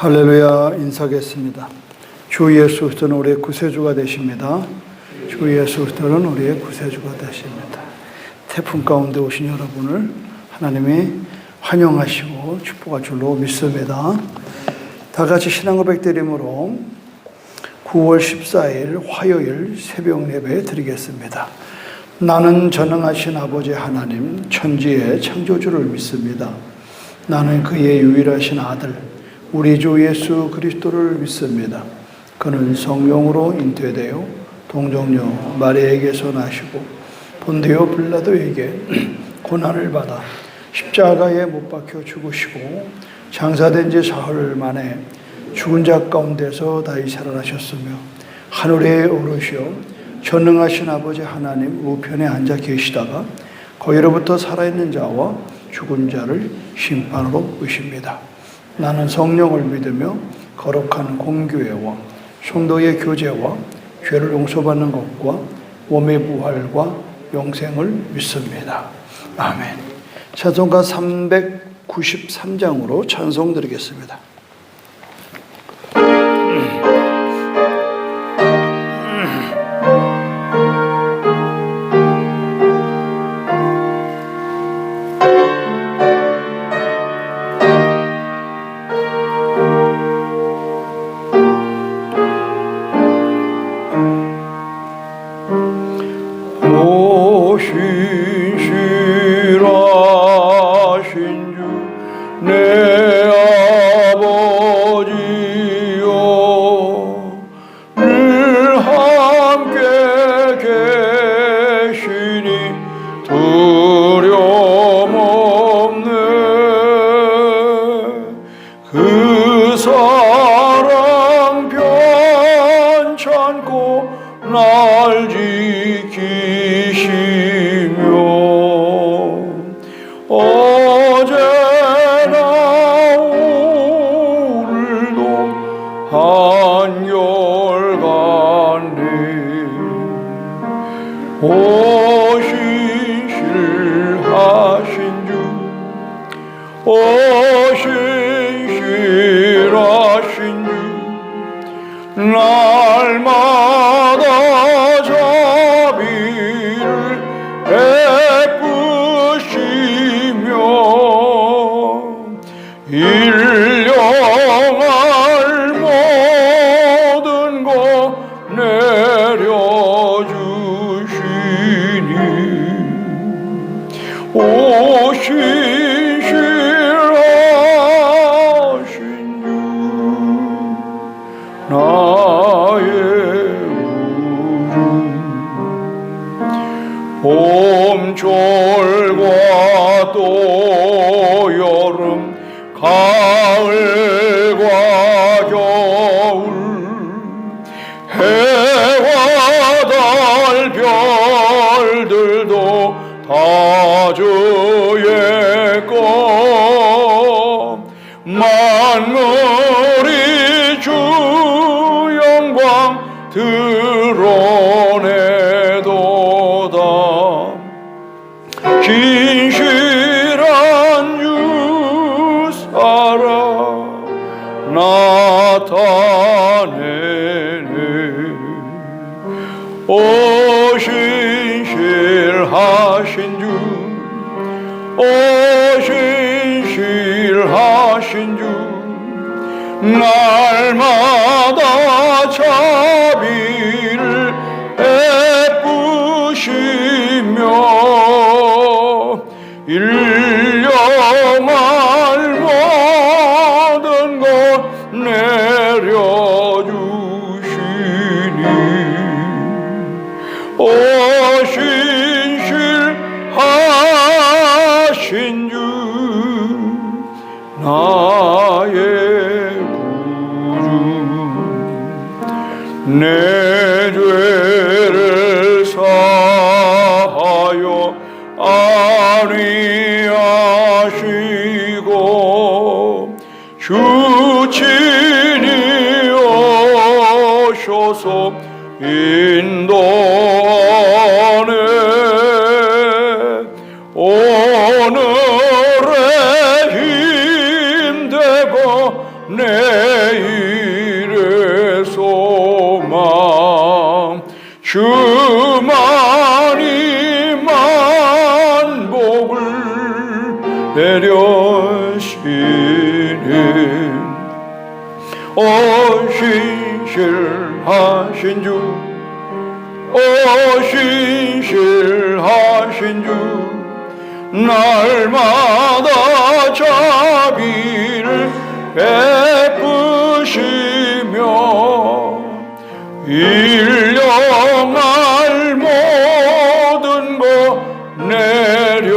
할렐루야. 인사하겠습니다. 주 예수 그리스도는 우리의 구세주가 되십니다. 주 예수 그리스도는 우리의 구세주가 되십니다. 태풍 가운데 오신 여러분을 하나님이 환영하시고 축복할 줄로 믿습니다. 다 같이 신앙 고백 드림으로 9월 14일 화요일 새벽 예배 드리겠습니다. 나는 전능하신 아버지 하나님 천지의 창조주를 믿습니다. 나는 그의 유일하신 아들 우리 주 예수 그리스도를 믿습니다. 그는 성령으로 잉태되어 동정녀 마리아에게서 나시고 본디오 빌라도에게 고난을 받아 십자가에 못 박혀 죽으시고 장사된 지 사흘 만에 죽은 자 가운데서 다시 살아나셨으며 하늘에 오르시어 전능하신 아버지 하나님 우편에 앉아 계시다가 거기로부터 살아있는 자와 죽은 자를 심판으로 오십니다. 나는 성령을 믿으며 거룩한 공교회와 성도의 교제와 죄를 용서받는 것과 몸의 부활과 영생을 믿습니다. 아멘. 찬송가 393장으로 찬송 드리겠습니다. 날마다 자비를 베푸시며 일령할 모든 것 내려주시니 오신실하신 주 나의 봄철과 또 여름 가을과 겨울 해와 달 별들도 다 주의 것 만물이 주 영광 드러내도다 진실한 유사라 나타내네 오신실하신 주 오신실하신 주 날마다 자비를 베푸시며 일령할 모든 것 내려주시니 오신실하신 주 나의 구주 내 죄를 사하여 안위하시고 주 친히 오셔서 인도하네 오늘의 힘되고 내 주만이 만복을 내려시네. 오 신실하신 주, 오 신실하신 주, 날마다 자비를 베푸시며 일령할 모든 것 내려주시니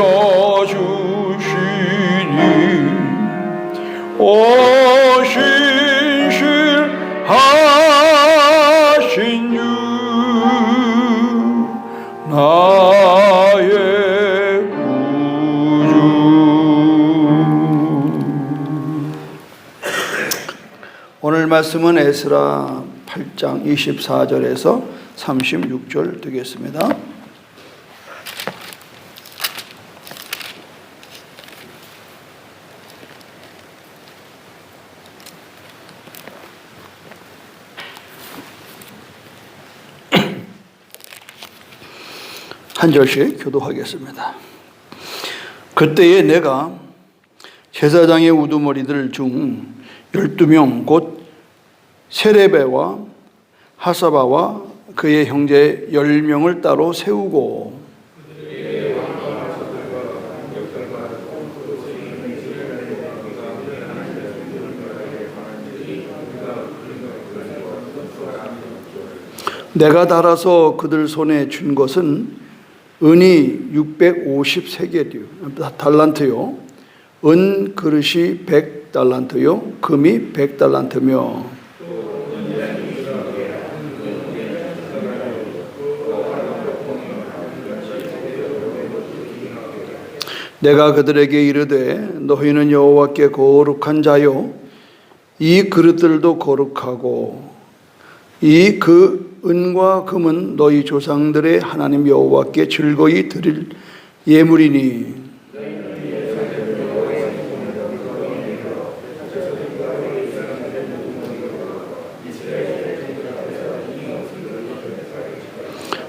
오 신실하신 주 나의 구주. 오늘 말씀은 에스라 8장 24절에서 36절 되겠습니다. 한 절씩 교도하겠습니다. 그때에 내가 제사장의 우두머리들 중 12명 곧 세레베와 하사바와 그의 형제 10명을 따로 세우고 내가 달아서 그들 손에 준 것은 은이 650세겔이요, 은 그릇이 100달란트요, 금이 100달란트며 내가 그들에게 이르되 너희는 여호와께 거룩한 자요 이 그릇들도 거룩하고 이 그 은과 금은 너희 조상들의 하나님 여호와께 즐거이 드릴 예물이니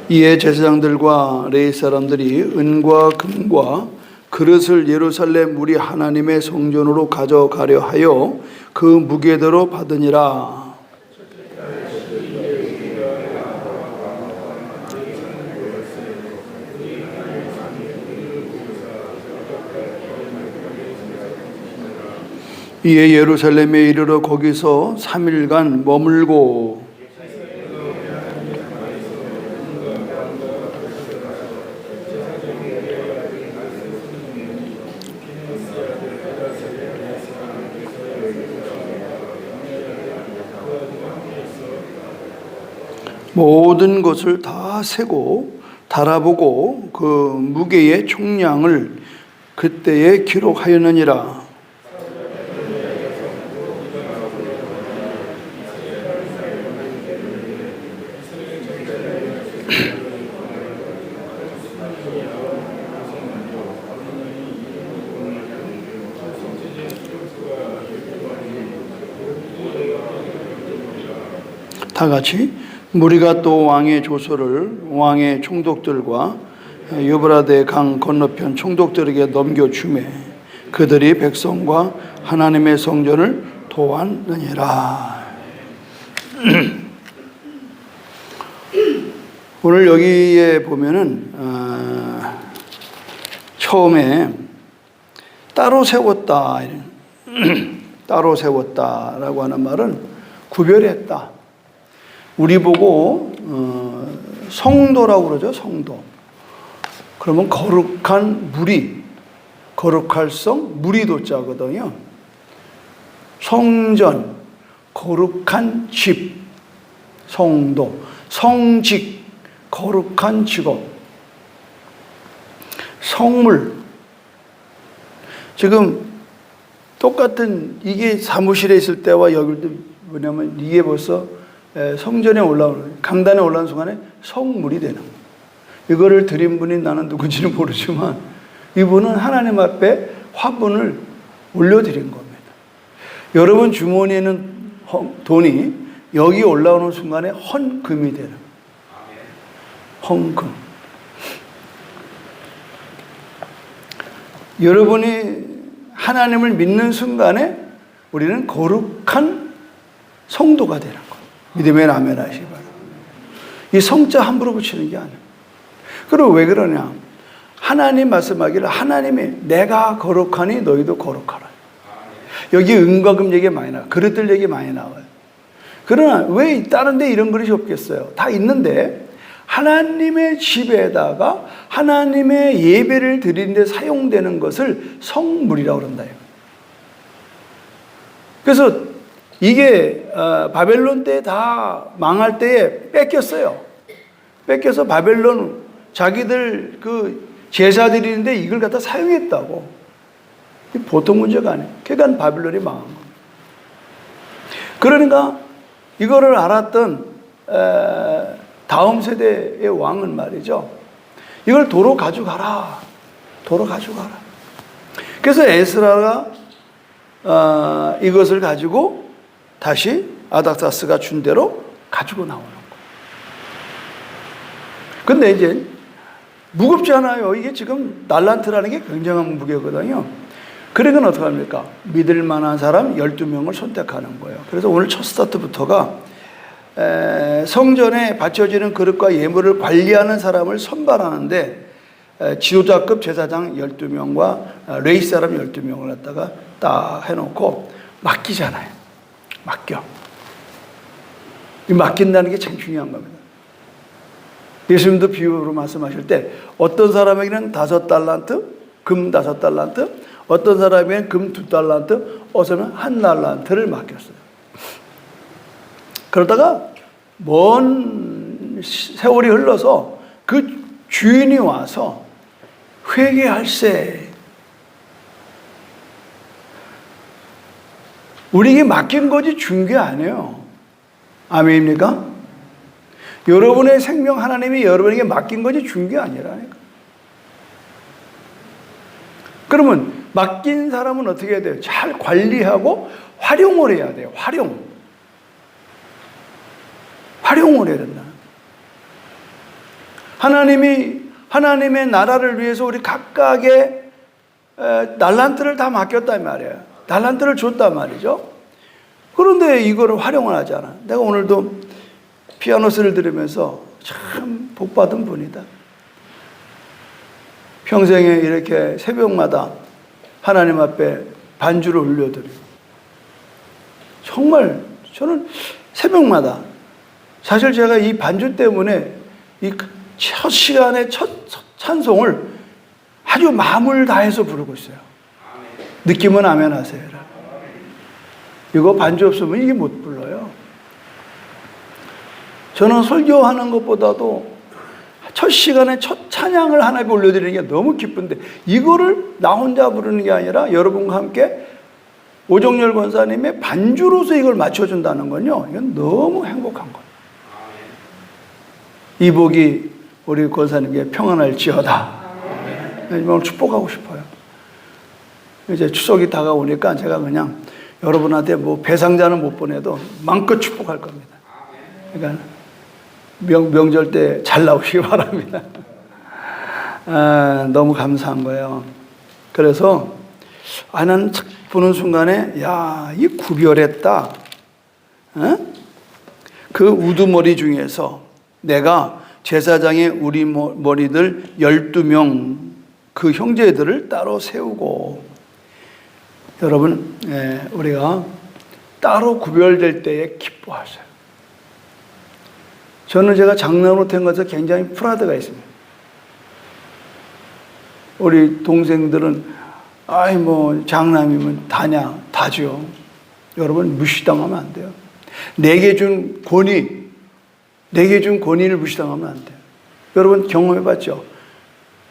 이에 제사장들과 레위 사람들이 은과 금과 그릇을 예루살렘 우리 하나님의 성전으로 가져가려 하여 그 무게대로 받으니라. 이에 예루살렘에 이르러 거기서 3일간 머물고 모든 것을 다 세고 달아보고 그 무게의 총량을 그때에 기록하였느니라. 다 같이 무리가 또 왕의 조서를 왕의 총독들과 유브라데 강 건너편 총독들에게 넘겨주매 그들이 백성과 하나님의 성전을 도왔느니라. 오늘 여기에 보면은 처음에 따로 세웠다, 따로 세웠다라고 하는 말은 구별했다. 우리 보고 성도라고 그러죠. 성도. 그러면 거룩한 무리, 거룩할 성, 무리도자거든요. 성전, 거룩한 집, 성도, 성직, 거룩한 직업, 성물. 지금 똑같은 이게 사무실에 있을 때와 여기도 뭐냐면 이게 벌써 성전에 올라오는, 강단에 올라오는 순간에 성물이 되는 거예요. 이거를 드린 분이 나는 누군지는 모르지만 이분은 하나님 앞에 화분을 올려드린 겁니다. 여러분 주머니에 있는 돈이 여기 올라오는 순간에 헌금이 되는 거예요. 헌금. 여러분이 하나님을 믿는 순간에 우리는 거룩한 성도가 되는 거예요. 믿으면 아멘 하시기 바랍니다. 이 성자 함부로 붙이는 게 아니에요. 그리고 왜 그러냐? 하나님 말씀하기를 하나님이 내가 거룩하니 너희도 거룩하라. 여기 은과금 얘기 많이 나와요. 그릇들 얘기 많이 나와요. 그러나 왜 다른 데 이런 그릇이 없겠어요? 다 있는데 하나님의 집에다가 하나님의 예배를 드리는 데 사용되는 것을 성물이라고 그런다. 그래서 이게 바벨론 때 다 망할 때에 뺏겼어요. 뺏겨서 바벨론 자기들 그 제사 드리는데 이걸 갖다 사용했다고. 보통 문제가 아니에요. 그러니까 바벨론이 망한 겁니다. 그러니까 이거를 알았던 다음 세대의 왕은 말이죠. 이걸 도로 가져가라. 도로 가져가라. 그래서 에스라가 이것을 가지고 다시 아닥사스가 준 대로 가지고 나오는 거예요. 근데 이제 무겁지 않아요. 이게 지금 달란트라는 게 굉장한 무게거든요. 그러니까 어떻게 합니까? 믿을 만한 사람 12명을 선택하는 거예요. 그래서 오늘 첫 스타트부터가 성전에 바쳐지는 그릇과 예물을 관리하는 사람을 선발하는데 지도자급 제사장 12명과 레위 사람 12명을 갖다가 딱 해놓고 맡기잖아요. 맡겨. 이 맡긴다는 게 참 중요한 겁니다. 예수님도 비유로 말씀하실 때 어떤 사람에게는 5달란트, 금 5달란트, 어떤 사람에게는 금 2달란트, 어서는 1달란트를 맡겼어요. 그러다가 먼 세월이 흘러서 그 주인이 와서 회개할세. 우리에게 맡긴 거지 준 게 아니에요. 아멘입니까? 여러분의 생명 하나님이 여러분에게 맡긴 거지 준 게 아니라니까. 그러면 맡긴 사람은 어떻게 해야 돼요? 잘 관리하고 활용을 해야 돼요. 활용을 해야 된다. 하나님의 나라를 위해서 우리 각각의 달란트를 다 맡겼단 말이에요. 달란트를 줬단 말이죠. 그런데 이거를 활용을 하잖아. 내가 오늘도 피아노 소리를 들으면서 참 복받은 분이다. 평생에 이렇게 새벽마다 하나님 앞에 반주를 올려드리고 정말 저는 새벽마다 사실 제가 이 반주 때문에 이 첫 시간에 첫 찬송을 아주 마음을 다해서 부르고 있어요. 느낌은 아멘 하세요. 이거 반주 없으면 이게 못 불러요. 저는 설교하는 것보다도 첫 시간에 첫 찬양을 하나님께 올려드리는 게 너무 기쁜데 이거를 나 혼자 부르는 게 아니라 여러분과 함께 오정열 권사님의 반주로서 이걸 맞춰준다는 건요. 이건 너무 행복한 거예요. 이 복이 우리 권사님께 평안할지어다. 오늘 축복하고 싶어요. 이제 추석이 다가오니까 제가 그냥 여러분한테 뭐 배상자는 못 보내도 마음껏 축복할 겁니다. 그러니까 명절 때 잘 나오시기 바랍니다. 너무 감사한 거예요. 그래서 나는 보는 순간에 야, 이 구별했다. 그 우두머리 중에서 내가 제사장의 우리 머리들 12명 그 형제들을 따로 세우고 여러분 우리가 따로 구별될 때에 기뻐하세요. 저는 제가 장남으로 된 것에 굉장히 프라드가 있습니다. 우리 동생들은 아이 뭐 장남이면 다죠. 여러분 무시당하면 안 돼요. 내게 준 권위를 무시당하면 안 돼요. 여러분 경험해봤죠?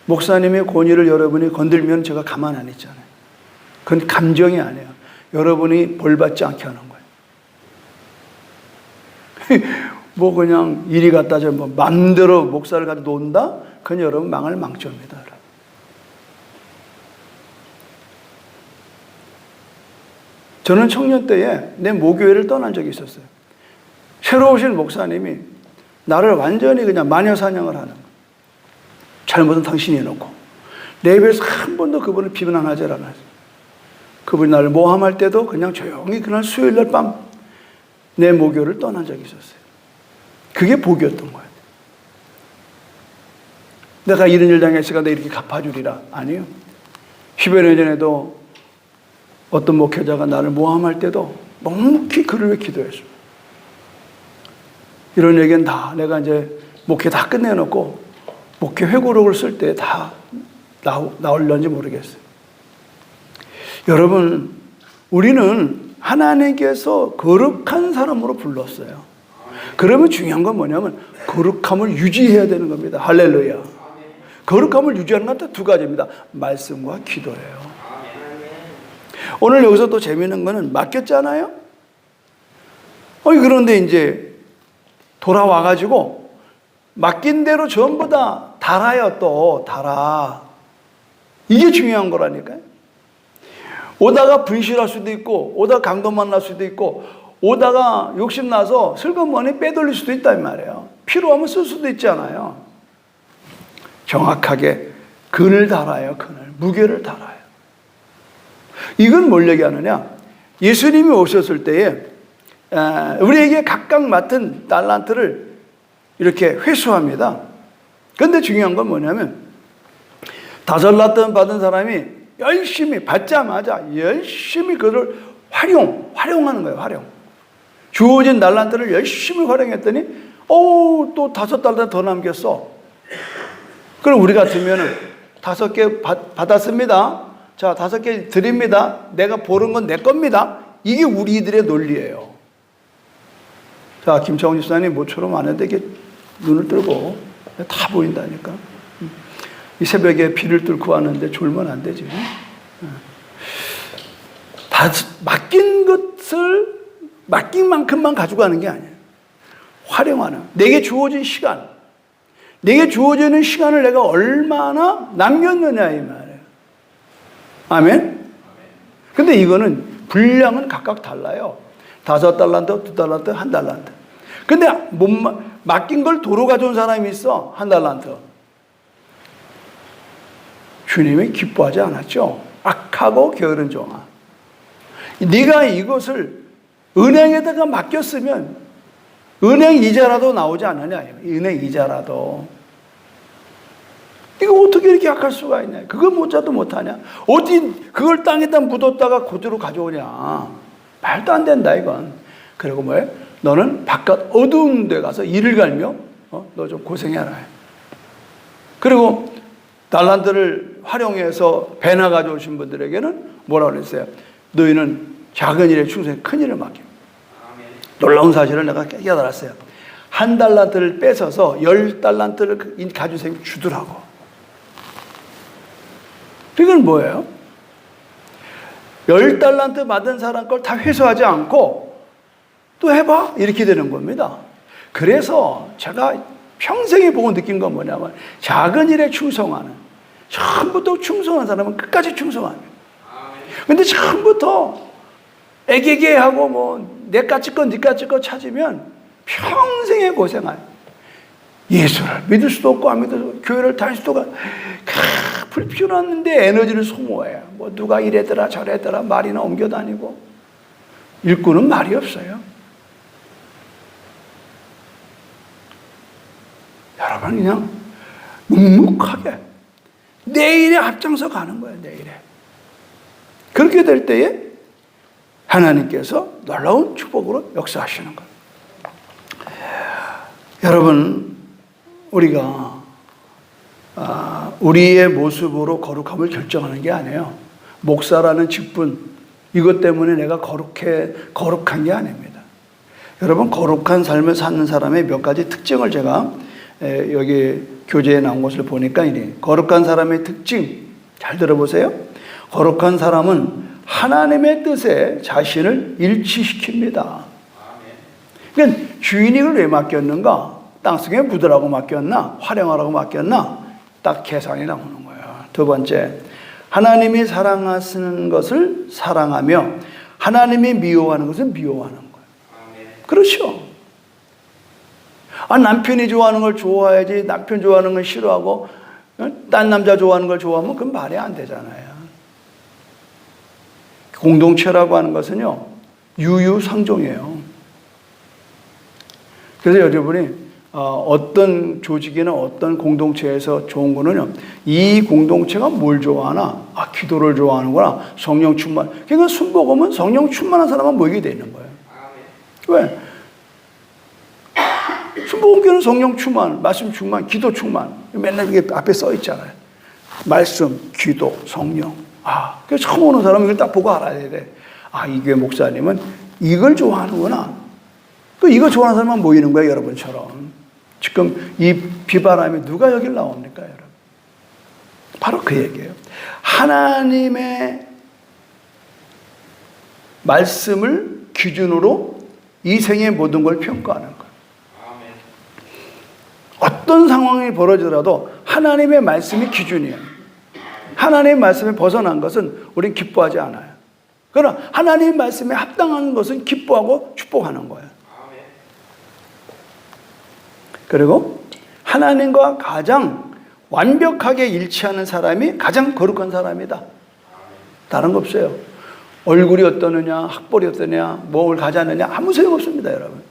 목사님의 권위를 여러분이 건들면 제가 가만 안 있잖아요. 그건 감정이 아니에요. 여러분이 벌 받지 않게 하는 거예요. 뭐 그냥 이리 갖다 저 뭐 마음대로 목사를 가지고 논다? 그건 여러분 망할 망조입니다. 저는 청년 때에 내 모교회를 떠난 적이 있었어요. 새로 오신 목사님이 나를 완전히 그냥 마녀사냥을 하는 거예요. 잘못은 당신이 해놓고 내 입에서 한 번도 그분을 비난하지 않았어요. 그분이 나를 모함할 때도 그냥 조용히 그날 수요일 날 밤 내 모교를 떠난 적이 있었어요. 그게 복이었던 거예요. 내가 이런 일 당했으니까 내가 이렇게 갚아주리라. 아니요. 10여 년 전에도 어떤 목회자가 나를 모함할 때도 묵묵히 그를 위해 기도했어요. 이런 얘기는 다 내가 이제 목회 다 끝내놓고 목회 회고록을 쓸 때 다 나올런지 모르겠어요. 여러분, 우리는 하나님께서 거룩한 사람으로 불렀어요. 그러면 중요한 건 뭐냐면 거룩함을 유지해야 되는 겁니다. 할렐루야. 거룩함을 유지하는 건 두 가지입니다. 말씀과 기도예요. 오늘 여기서 또 재미있는 거는 맡겼잖아요. 그런데 이제 돌아와가지고 맡긴 대로 전부 다 달아요. 또 달아. 이게 중요한 거라니까요. 오다가 분실할 수도 있고, 오다가 강도만 날 수도 있고, 오다가 욕심나서 슬그머니 빼돌릴 수도 있단 말이에요. 필요하면 쓸 수도 있잖아요. 정확하게 근을 달아요. 근을. 무게를 달아요. 이건 뭘 얘기하느냐. 예수님이 오셨을 때에 우리에게 각각 맡은 달란트를 이렇게 회수합니다. 그런데 중요한 건 뭐냐면 5달란트 받은 사람이 열심히 받자마자 열심히 그걸 활용하는 거예요. 활용. 주어진 달란트를 열심히 활용했더니 또 5달란트 더 남겼어. 그럼 우리 같으면은 5개 받았습니다. 자, 5개 드립니다. 내가 보는 건 내 겁니다. 이게 우리들의 논리예요. 자, 김창훈 집사님 모처럼 아는데 이게 눈을 뜨고 다 보인다니까. 이 새벽에 비를 뚫고 왔는데 졸면 안 되지. 다 맡긴 것을 맡긴 만큼만 가져가는 게 아니에요. 활용하는. 내게 주어진 시간. 내게 주어지는 시간을 내가 얼마나 남겼느냐 이 말이에요. 아멘? 근데 이거는 분량은 각각 달라요. 5달란트, 2달란트, 1달란트. 근데 맡긴 걸 도로 가져온 사람이 있어. 1달란트. 주님이 기뻐하지 않았죠. 악하고 게으른 종아. 네가 이것을 은행에다가 맡겼으면 은행 이자라도 나오지 않느냐. 은행 이자라도. 이거 어떻게 이렇게 약할 수가 있냐. 그걸 못자도 못하냐. 어디 그걸 땅에다 묻었다가 그대로 가져오냐. 말도 안 된다 이건. 그리고 뭐해? 너는 바깥 어두운 데 가서 이를 갈며 너 좀 고생해라. 그리고 달란트를 활용해서 배나 가져오신 분들에게는 뭐라고 그랬어요? 너희는 작은 일에 충성해 큰 일을 맡겨. 놀라운 사실을 내가 깨달았어요. 1달란트를 뺏어서 10달란트를 가져서 주더라고. 이건 뭐예요? 10달란트 받은 사람 걸 다 회수하지 않고 또 해봐? 이렇게 되는 겁니다. 그래서 제가 평생에 보고 느낀 건 뭐냐면 작은 일에 충성하는, 처음부터 충성한 사람은 끝까지 충성하는. 근데 처음부터 애개개하고 뭐 내까짓 거 니까짓 거 찾으면 평생에 고생할. 예수를 믿을 수도 없고 안 믿을 수도 없고 교회를 다닐 수도 없고 불필요한데 에너지를 소모해요. 뭐 누가 이래더라 저래더라 말이나 옮겨다니고 일꾼은 말이 없어요. 여러분 그냥 묵묵하게 내일에 앞장서 가는 거예요. 내일에. 그렇게 될 때에 하나님께서 놀라운 축복으로 역사하시는 거예요. 여러분 우리가 우리의 모습으로 거룩함을 결정하는 게 아니에요. 목사라는 직분 이것 때문에 내가 거룩한 게 아닙니다. 여러분 거룩한 삶을 사는 사람의 몇 가지 특징을 제가 여기 교재에 나온 것을 보니까 이래. 거룩한 사람의 특징 잘 들어보세요. 거룩한 사람은 하나님의 뜻에 자신을 일치시킵니다. 그러니까 주인이 이걸 왜 맡겼는가? 땅속에 묻으라고 맡겼나? 활용하라고 맡겼나? 딱 계산이 나오는 거예요. 두 번째, 하나님이 사랑하시는 것을 사랑하며 하나님이 미워하는 것을 미워하는 거예요. 그렇죠. 남편이 좋아하는 걸 좋아해야지 남편 좋아하는 걸 싫어하고 딴 남자 좋아하는 걸 좋아하면 그건 말이 안 되잖아요. 공동체라고 하는 것은요, 유유상종이에요. 그래서 여러분이 어떤 조직이나 어떤 공동체에서 좋은 거는요, 이 공동체가 뭘 좋아하나? 기도를 좋아하는구나. 성령 충만. 그러니까 순복음은 성령 충만한 사람만 모이게 돼 있는 거예요. 왜? 순복음교는 성령 충만, 말씀 충만, 기도 충만. 맨날 이게 앞에 써 있잖아요. 말씀, 기도, 성령. 그래서 처음 오는 사람은 이걸 딱 보고 알아야 돼. 이 교회 목사님은 이걸 좋아하는구나. 이거 좋아하는 사람만 모이는 거예요, 여러분처럼. 지금 이 비바람이 누가 여길 나옵니까, 여러분? 바로 그 얘기예요. 하나님의 말씀을 기준으로 이 생의 모든 걸 평가하는 거예요. 어떤 상황이 벌어지더라도 하나님의 말씀이 기준이에요. 하나님의 말씀에 벗어난 것은 우리는 기뻐하지 않아요. 그러나 하나님의 말씀에 합당한 것은 기뻐하고 축복하는 거예요. 그리고 하나님과 가장 완벽하게 일치하는 사람이 가장 거룩한 사람이다. 다른 거 없어요. 얼굴이 어떠느냐, 학벌이 어떠냐, 뭘 가졌느냐 아무 소용없습니다, 여러분.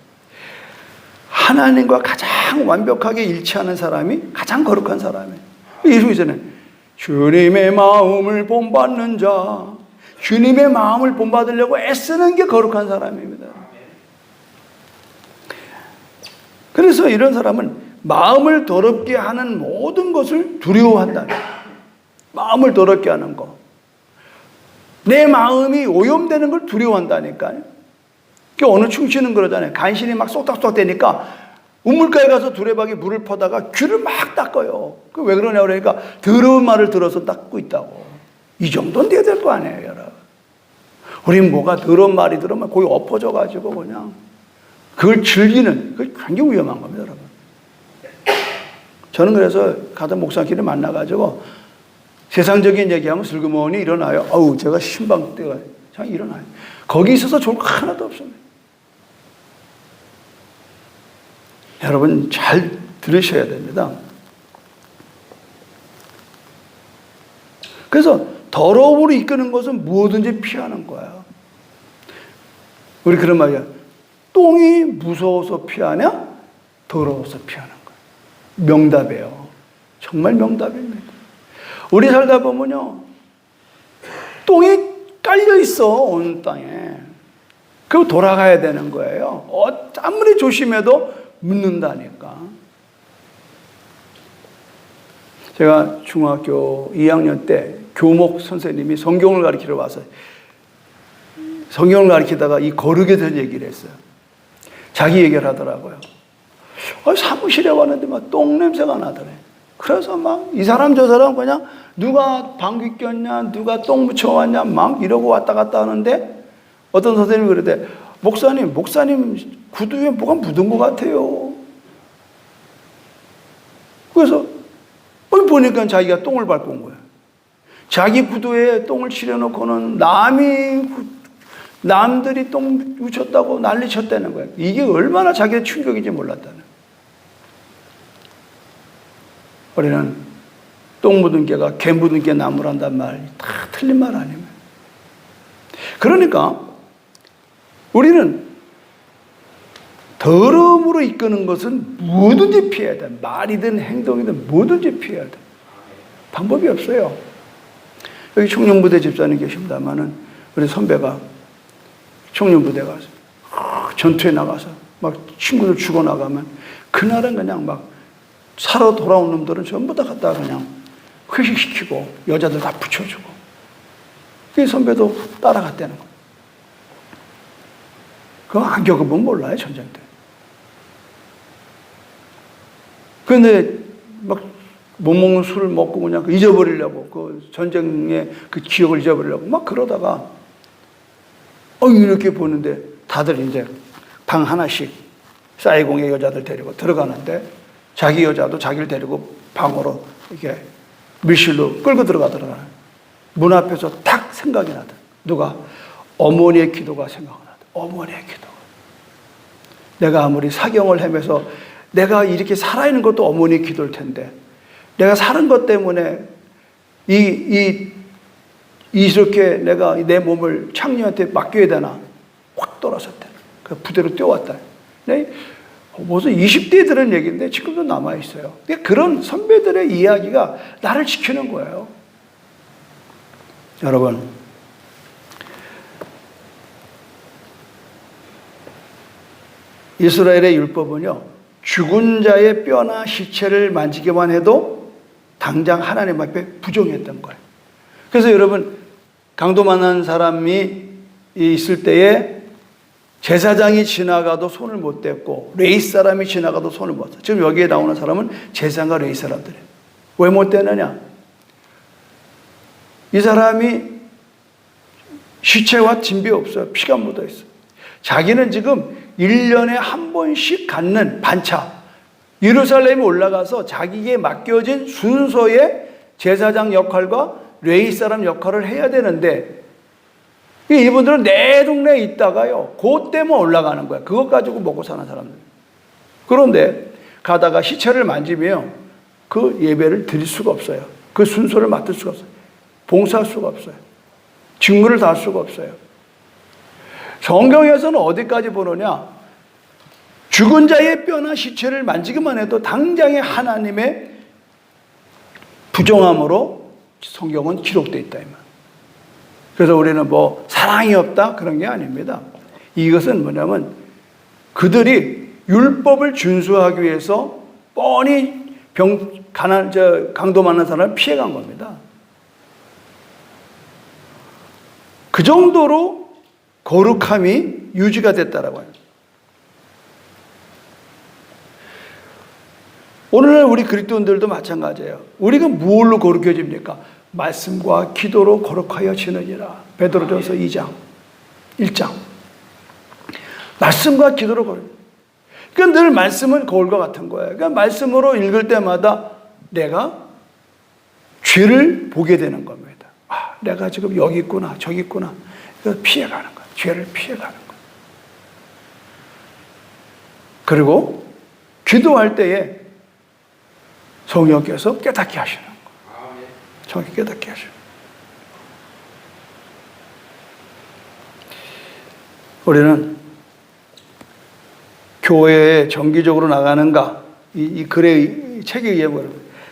하나님과 가장 완벽하게 일치하는 사람이 가장 거룩한 사람이에요. 예수께서는 주님의 마음을 본받는 자, 주님의 마음을 본받으려고 애쓰는 게 거룩한 사람입니다. 그래서 이런 사람은 마음을 더럽게 하는 모든 것을 두려워한다. 마음을 더럽게 하는 거. 내 마음이 오염되는 걸 두려워한다니까요. 어느 충치는 그러잖아요. 간신히 막 쏙닥쏙 되니까 우물가에 가서 두레박이 물을 퍼다가 귀를 막 닦아요. 왜 그러냐 그러니까 더러운 말을 들어서 닦고 있다고. 이 정도는 돼야 될 거 아니에요, 여러분. 우린 뭐가 더러운 말이 들으면 거의 엎어져가지고 그냥 그걸 즐기는, 그게 굉장히 위험한 겁니다, 여러분. 저는 그래서 가던 목사끼리 만나가지고 세상적인 얘기하면 슬그머니 일어나요. 제가 신방 때가 참 일어나요. 거기 있어서 좋을 거 하나도 없습니다. 여러분 잘 들으셔야 됩니다. 그래서 더러움으로 이끄는 것은 무엇든지 피하는 거예요. 우리 그런 말이야. 똥이 무서워서 피하냐? 더러워서 피하는 거예요. 명답이에요. 정말 명답입니다. 우리 살다 보면요, 똥이 깔려 있어, 온 땅에. 그리고 돌아가야 되는 거예요. 아무리 조심해도 묻는다니까. 제가 중학교 2학년 때 교목 선생님이 성경을 가르치러 와서 성경을 가르치다가 이 거룩에 대한 얘기를 했어요. 자기 얘기를 하더라고요. 사무실에 왔는데 막 똥 냄새가 나더래. 그래서 막 이 사람 저 사람 그냥 누가 방귀 꼈냐, 누가 똥 묻혀왔냐 막 이러고 왔다 갔다 하는데 어떤 선생님이 그러대. 목사님 구두에 뭐가 묻은 것 같아요. 그래서 보니까 자기가 똥을 밟고 온 거예요. 자기 구두에 똥을 칠해놓고는 남들이 똥 묻혔다고 난리 쳤다는 거예요. 이게 얼마나 자기의 충격인지 몰랐다는. 우리는 똥 묻은 개가 개 묻은 개 나무란단 말이 다 틀린 말 아닙니까? 그러니까 우리는 더러움으로 이끄는 것은 뭐든지 피해야 돼. 말이든 행동이든 뭐든지 피해야 돼. 방법이 없어요. 여기 청년부대 집사님 계십니다마는 우리 선배가 청년부대 가서 전투에 나가서 막 친구들 죽어나가면 그날은 그냥 막 살아 돌아온 놈들은 전부 다 갖다가 그냥 회식시키고 여자들 다 붙여주고 그 선배도 따라갔다는 거예요. 그거 안 겪어보면 몰라요, 전쟁 때. 그런데 막 못 먹는 술을 먹고 그냥 잊어버리려고 그 전쟁의 그 기억을 잊어버리려고 막 그러다가 이렇게 보는데 다들 이제 방 하나씩 사이공의 여자들 데리고 들어가는데 자기 여자도 자기를 데리고 방으로 이렇게 밀실로 끌고 들어가더라. 문 앞에서 딱 생각이 나다. 누가? 어머니의 기도가 생각나다. 어머니의 기도. 내가 아무리 사경을 헤매서 내가 이렇게 살아있는 것도 어머니의 기도일 텐데 내가 사는 것 때문에 이렇게 내가 내 몸을 창녀한테 맡겨야 되나? 확 돌아섰대. 그 부대로 뛰어왔다. 네? 무슨 20대에 들은 얘기인데 지금도 남아있어요. 그런 선배들의 이야기가 나를 지키는 거예요. 여러분, 이스라엘의 율법은요, 죽은 자의 뼈나 시체를 만지기만 해도 당장 하나님 앞에 부정했던 거예요. 그래서 여러분, 강도 만난 사람이 있을 때에 제사장이 지나가도 손을 못 댔고 레위 사람이 지나가도 손을 못 댔어요. 지금 여기에 나오는 사람은 제사장과 레위 사람들이에요. 왜 못 대느냐? 이 사람이 시체와 진비 없어요. 피가 묻어 있어요. 자기는 지금 1년에 한 번씩 갖는 반차, 예루살렘에 올라가서 자기에게 맡겨진 순서의 제사장 역할과 레위 사람 역할을 해야 되는데, 이분들은 내 동네에 있다가요, 그때만 올라가는 거야. 그것 가지고 먹고 사는 사람들. 그런데 가다가 시체를 만지면 그 예배를 드릴 수가 없어요. 그 순서를 맡을 수가 없어요. 봉사할 수가 없어요. 직무를 다할 수가 없어요. 성경에서는 어디까지 보느냐? 죽은 자의 뼈나 시체를 만지기만 해도 당장에 하나님의 부정함으로 성경은 기록되어 있다. 그래서 우리는 뭐 사랑이 없다 그런 게 아닙니다. 이것은 뭐냐면 그들이 율법을 준수하기 위해서 뻔히 강도 많은 사람을 피해간 겁니다. 그 정도로 거룩함이 유지가 됐다라고 해요. 오늘날 우리 그리스도인들도 마찬가지예요. 우리가 무엇로 거룩해집니까? 말씀과 기도로 거룩하여지느니라. 베드로전서 2장 1장. 말씀과 기도로 거룩. 그러니까 늘 말씀은 거울과 같은 거예요. 그러니까 말씀으로 읽을 때마다 내가 죄를 보게 되는 겁니다. 아, 내가 지금 여기 있구나, 저기 있구나. 그래서 피해가는 거예요. 죄를 피해가는 거예요. 그리고 기도할 때에 성령께서 깨닫게 하시는 거예요. 정확히 깨닫게 하시는 거예요. 우리는 교회에 정기적으로 나가는가, 이 글의 책에 의해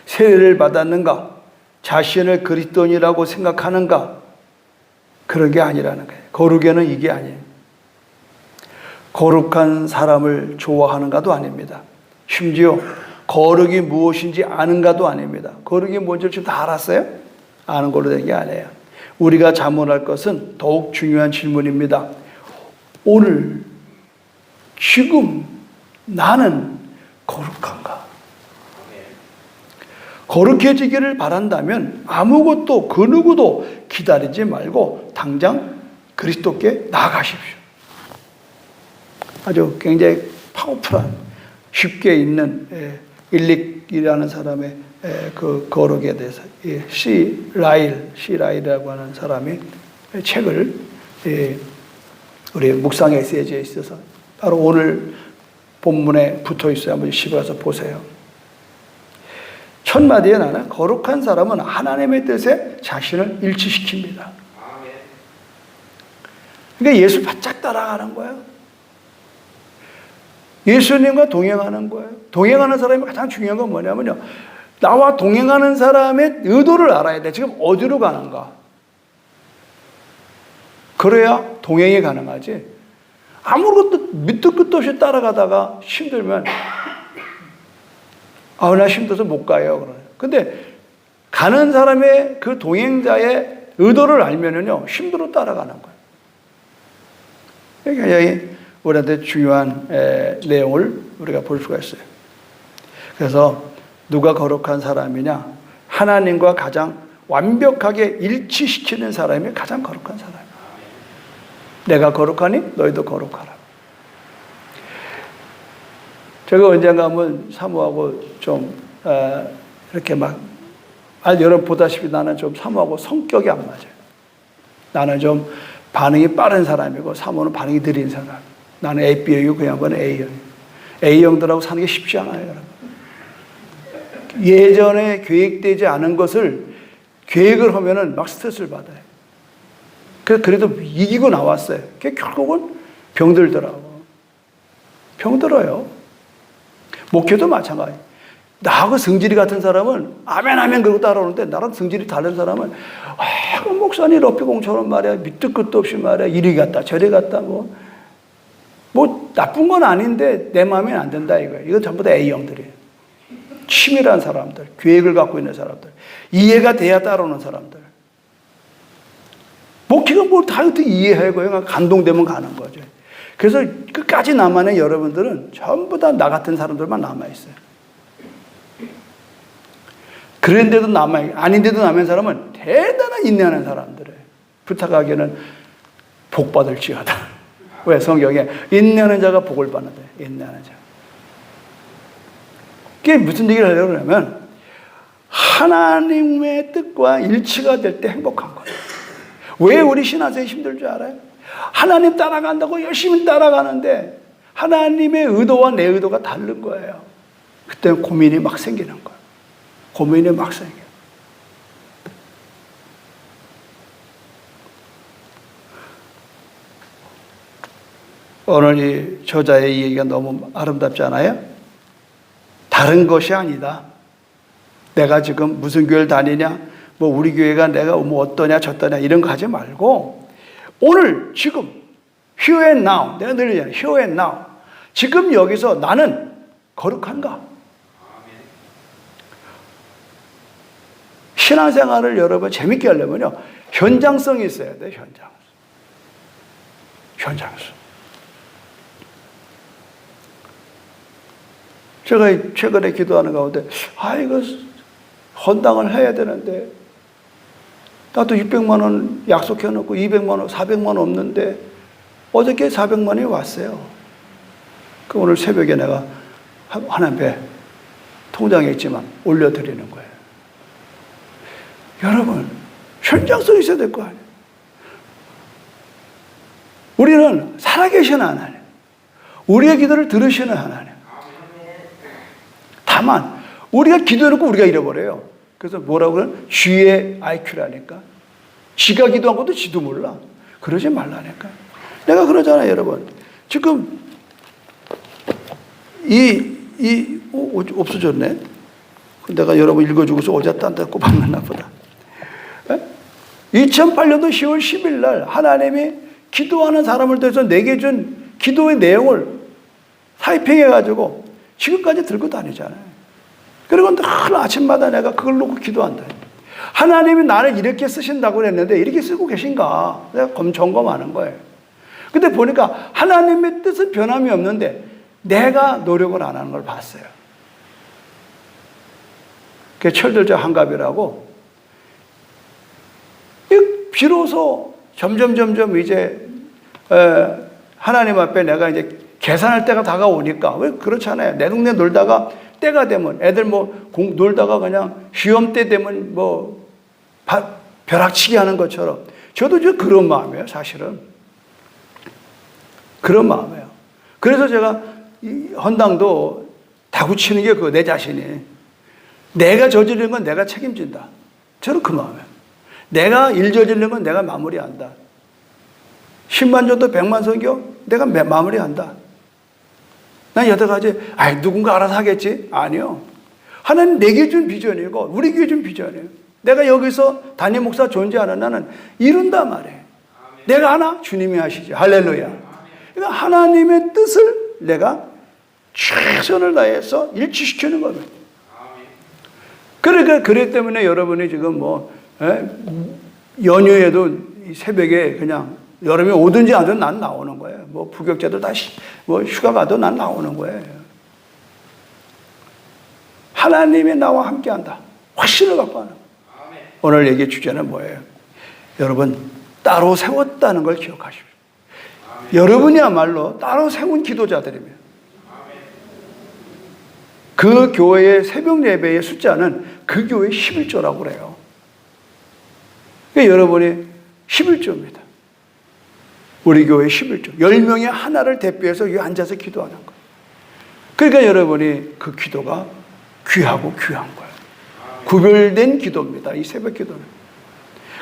세례를 받았는가, 자신을 그리스도인이라고 생각하는가, 그런 게 아니라는 거예요. 거룩에는 이게 아니에요. 거룩한 사람을 좋아하는가도 아닙니다. 심지어 거룩이 무엇인지 아는가도 아닙니다. 거룩이 뭔지를 지금 다 알았어요? 아는 걸로 된 게 아니에요. 우리가 자문할 것은 더욱 중요한 질문입니다. 오늘, 지금 나는 거룩한가? 거룩해지기를 바란다면 아무것도 그 누구도 기다리지 말고 당장 그리스도께 나아가십시오. 아주 굉장히 파워풀한, 쉽게 있는 일릭이라는 사람의 그 거룩에 대해서 시라일이라고 하는 사람이 책을 우리 묵상에 쓰여져 있어서 바로 오늘 본문에 붙어 있어요. 한번 집에 가서 보세요. 첫 마디에 나는 거룩한 사람은 하나님의 뜻에 자신을 일치시킵니다. 그러니까 예수 바짝 따라가는 거예요. 예수님과 동행하는 거예요. 동행하는 사람이 가장 중요한 건 뭐냐면요, 나와 동행하는 사람의 의도를 알아야 돼. 지금 어디로 가는가? 그래야 동행이 가능하지. 아무것도 밑도 끝도 없이 따라가다가 힘들면 나 힘들어서 못 가요. 그러요. 근데 가는 사람의 그 동행자의 의도를 알면은요, 힘들어 따라가는 거예요. 굉장히 우리한테 중요한 내용을 우리가 볼 수가 있어요. 그래서 누가 거룩한 사람이냐? 하나님과 가장 완벽하게 일치시키는 사람이 가장 거룩한 사람이에요. 내가 거룩하니 너희도 거룩하라. 제가 언젠가 한번 사모하고 좀 이렇게 여러분 보다시피 나는 좀 사모하고 성격이 안 맞아요. 나는 좀 반응이 빠른 사람이고 사모는 반응이 느린 사람. 나는 AB형이고 그 양반은 A형. A형들하고 사는 게 쉽지 않아요, 여러분. 예전에 계획되지 않은 것을 계획을 하면은 막 스트레스를 받아요. 그래도 이기고 나왔어요. 결국은 병들더라고. 병들어요. 목회도 마찬가지. 나하고 성질이 같은 사람은 아멘 아멘 그러고 따라오는데 나랑 성질이 다른 사람은 그 목사님 러피공처럼 말이야 밑도 끝도 없이 말이야 이리 갔다 저리 갔다 뭐 나쁜 건 아닌데 내 마음에 안 든다 이거예요. 이건 전부 다 A형들이에요. 치밀한 사람들, 계획을 갖고 있는 사람들, 이해가 돼야 따라오는 사람들. 목회가 뭘 다 어떻게 이해하고 그냥 감동되면 가는 거죠. 그래서 끝까지 남아있는 여러분들은 전부 다 나 같은 사람들만 남아있어요. 그런데도 아닌데도 남은 사람은 대단한 인내하는 사람들이에요. 부탁하기에는 복 받을지어다. 왜? 성경에 인내하는 자가 복을 받는다. 인내하는 자. 그게 무슨 얘기를 하려고 그러냐면 하나님의 뜻과 일치가 될 때 행복한 거예요. 왜 우리 신앙생활이 힘들 줄 알아요? 하나님 따라간다고 열심히 따라가는데 하나님의 의도와 내 의도가 다른 거예요. 그때 고민이 막 생기는 거예요. 고민이 막 생겨요. 오늘 이 저자의 얘기가 너무 아름답지 않아요? 다른 것이 아니다. 내가 지금 무슨 교회를 다니냐, 뭐 우리 교회가 내가 뭐 어떠냐 저떠냐 이런 거 하지 말고 오늘 지금 here and now 내가 늘 얘기하잖아요. here and now 지금 여기서 나는 거룩한가? 신앙생활을 여러분 재밌게 하려면요 현장성이 있어야 돼요. 현장성. 제가 최근에 기도하는 가운데 이거 헌당을 해야 되는데 나도 600만 원 약속해 놓고 200만 원, 400만 원 없는데 어저께 400만 원이 왔어요. 그 오늘 새벽에 내가 하나님께 통장에 있지만 올려드리는 거예요. 여러분 현장성이 있어야 될 거 아니에요. 우리는 살아계시는 하나님, 우리의 기도를 들으시는 하나님. 다만 우리가 기도해놓고 우리가 잃어버려요. 그래서 뭐라고 그러면 쥐의 IQ라니까. 지가 기도한 것도 지도 몰라. 그러지 말라니까. 내가 그러잖아요, 여러분. 지금 없어졌네. 내가 여러분 읽어주고서 어제 딴 데 꼽았나 보다. 2008년도 10월 10일 날 하나님이 기도하는 사람을 통해서 내게 준 기도의 내용을 타이핑해가지고 지금까지 들고 다니잖아요. 그리고 늘 아침마다 내가 그걸 놓고 기도한다. 하나님이 나를 이렇게 쓰신다고 했는데 이렇게 쓰고 계신가? 내가 점검하는 거예요. 근데 보니까 하나님의 뜻은 변함이 없는데 내가 노력을 안 하는 걸 봤어요. 그게 철들자 한갑이라고 비로소 점점 이제 하나님 앞에 내가 이제 계산할 때가 다가오니까 왜 그렇잖아요. 내 동네 놀다가 때가 되면 애들 놀다가 그냥 시험 때 되면 벼락치기 하는 것처럼 저도 이제 그런 마음이에요. 사실은 그런 마음이에요. 그래서 제가 이 헌당도 다구치는 게 내 자신이 내가 저지른 건 내가 책임진다. 저는 그 마음이에요. 내가 일 저지른 건 내가 마무리한다. 10만 줘도 100만 성겨 내가 마무리한다. 난 여태까지 누군가 알아서 하겠지? 아니요. 하나님 내게 준 비전이고 우리 교회 준 비전이에요. 내가 여기서 담임 목사 존재하는 나는 이룬단 말이에요. 내가 하나? 주님이 하시죠. 할렐루야. 그러니까 하나님의 뜻을 내가 최선을 다해서 일치시키는 겁니다. 그러니까 그렇기 때문에 여러분이 지금 연휴에도 새벽에 그냥 여름에 오든지 안 오든 난 나오는 거예요. 부격자도 다시 휴가 가도 난 나오는 거예요. 하나님이 나와 함께 한다. 확신을 갖고 하는 거예요. 오늘 얘기 주제는 뭐예요? 여러분 따로 세웠다는 걸 기억하십시오. 여러분이야말로 따로 세운 기도자들이며 그 교회의 새벽 예배의 숫자는 그 교회의 11조라고 그래요. 그러니까 여러분이 11조입니다. 우리 교회 11조. 10명의 하나를 대표해서 여기 앉아서 기도하는 거예요. 그러니까 여러분이 그 기도가 귀하고 귀한 거예요. 구별된 기도입니다. 이 새벽 기도는.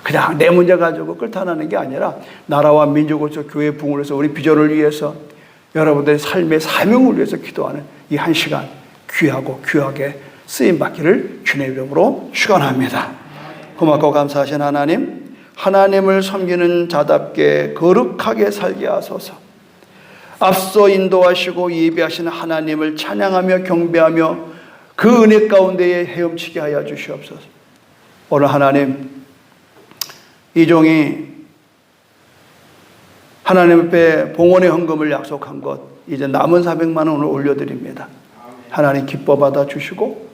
그냥 내 문제 가지고 끌탄하는 게 아니라 나라와 민족을 위해서 교회 부흥을 위해서 우리 비전을 위해서 여러분들의 삶의 사명을 위해서 기도하는 이 한 시간 귀하고 귀하게 쓰임받기를 주님의 이름으로 축원합니다. 고맙고 감사하신 하나님, 하나님을 섬기는 자답게 거룩하게 살게 하소서. 앞서 인도하시고 예배하시는 하나님을 찬양하며 경배하며 그 은혜 가운데에 헤엄치게 하여 주시옵소서. 오늘 하나님, 이 종이 하나님 앞에 봉헌의 헌금을 약속한 것 이제 남은 400만 원을 올려드립니다. 하나님 기뻐 받아주시고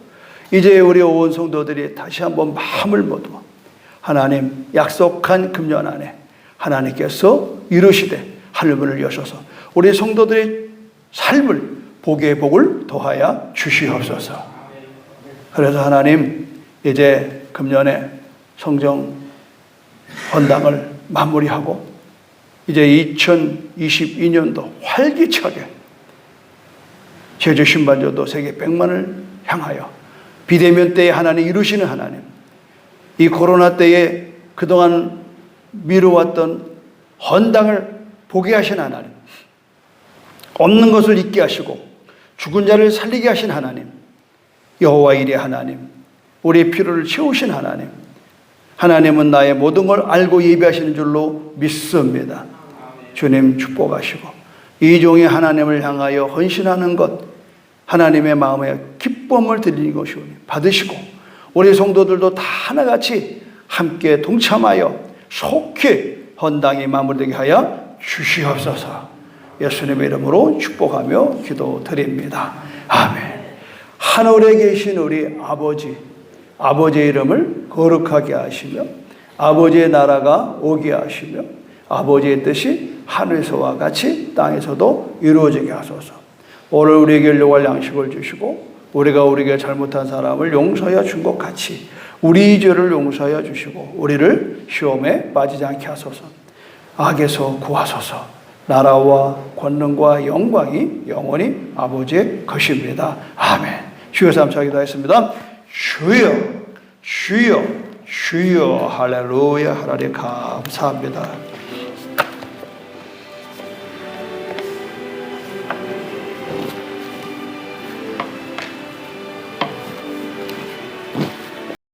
이제 우리 온 성도들이 다시 한번 마음을 모두어 하나님 약속한 금년 안에 하나님께서 이루시되 하늘문을 여셔서 우리 성도들의 삶을 복의 복을 더하여 주시옵소서. 그래서 하나님 이제 금년에 성정 헌당을 마무리하고 이제 2022년도 활기차게 제주 신반조도 세계 100만을 향하여 비대면 때에 하나님 이루시는 하나님, 이 코로나 때에 그동안 미뤄왔던 헌당을 보게 하신 하나님, 없는 것을 있게 하시고 죽은 자를 살리게 하신 하나님, 여호와 일의 하나님, 우리의 필요를 채우신 하나님, 하나님은 나의 모든 걸 알고 예배하시는 줄로 믿습니다. 주님 축복하시고 이 종이 하나님을 향하여 헌신하는 것, 하나님의 마음에 기쁨을 드리는 것이오니 받으시고 우리 성도들도 다 하나같이 함께 동참하여 속히 헌당이 마무리되게 하여 주시옵소서. 예수님의 이름으로 축복하며 기도드립니다. 아멘. 하늘에 계신 우리 아버지, 아버지의 이름을 거룩하게 하시며 아버지의 나라가 오게 하시며 아버지의 뜻이 하늘에서와 같이 땅에서도 이루어지게 하소서. 오늘 우리에게 일용할 양식을 주시고 우리가 우리에게 잘못한 사람을 용서하여 준 것 같이 우리 죄를 용서하여 주시고 우리를 시험에 빠지지 않게 하소서. 악에서 구하소서. 나라와 권능과 영광이 영원히 아버지의 것입니다. 아멘. 주여 삼차 기도하겠습니다. 주여, 주여, 주여. 할렐루야. 하나님 감사합니다.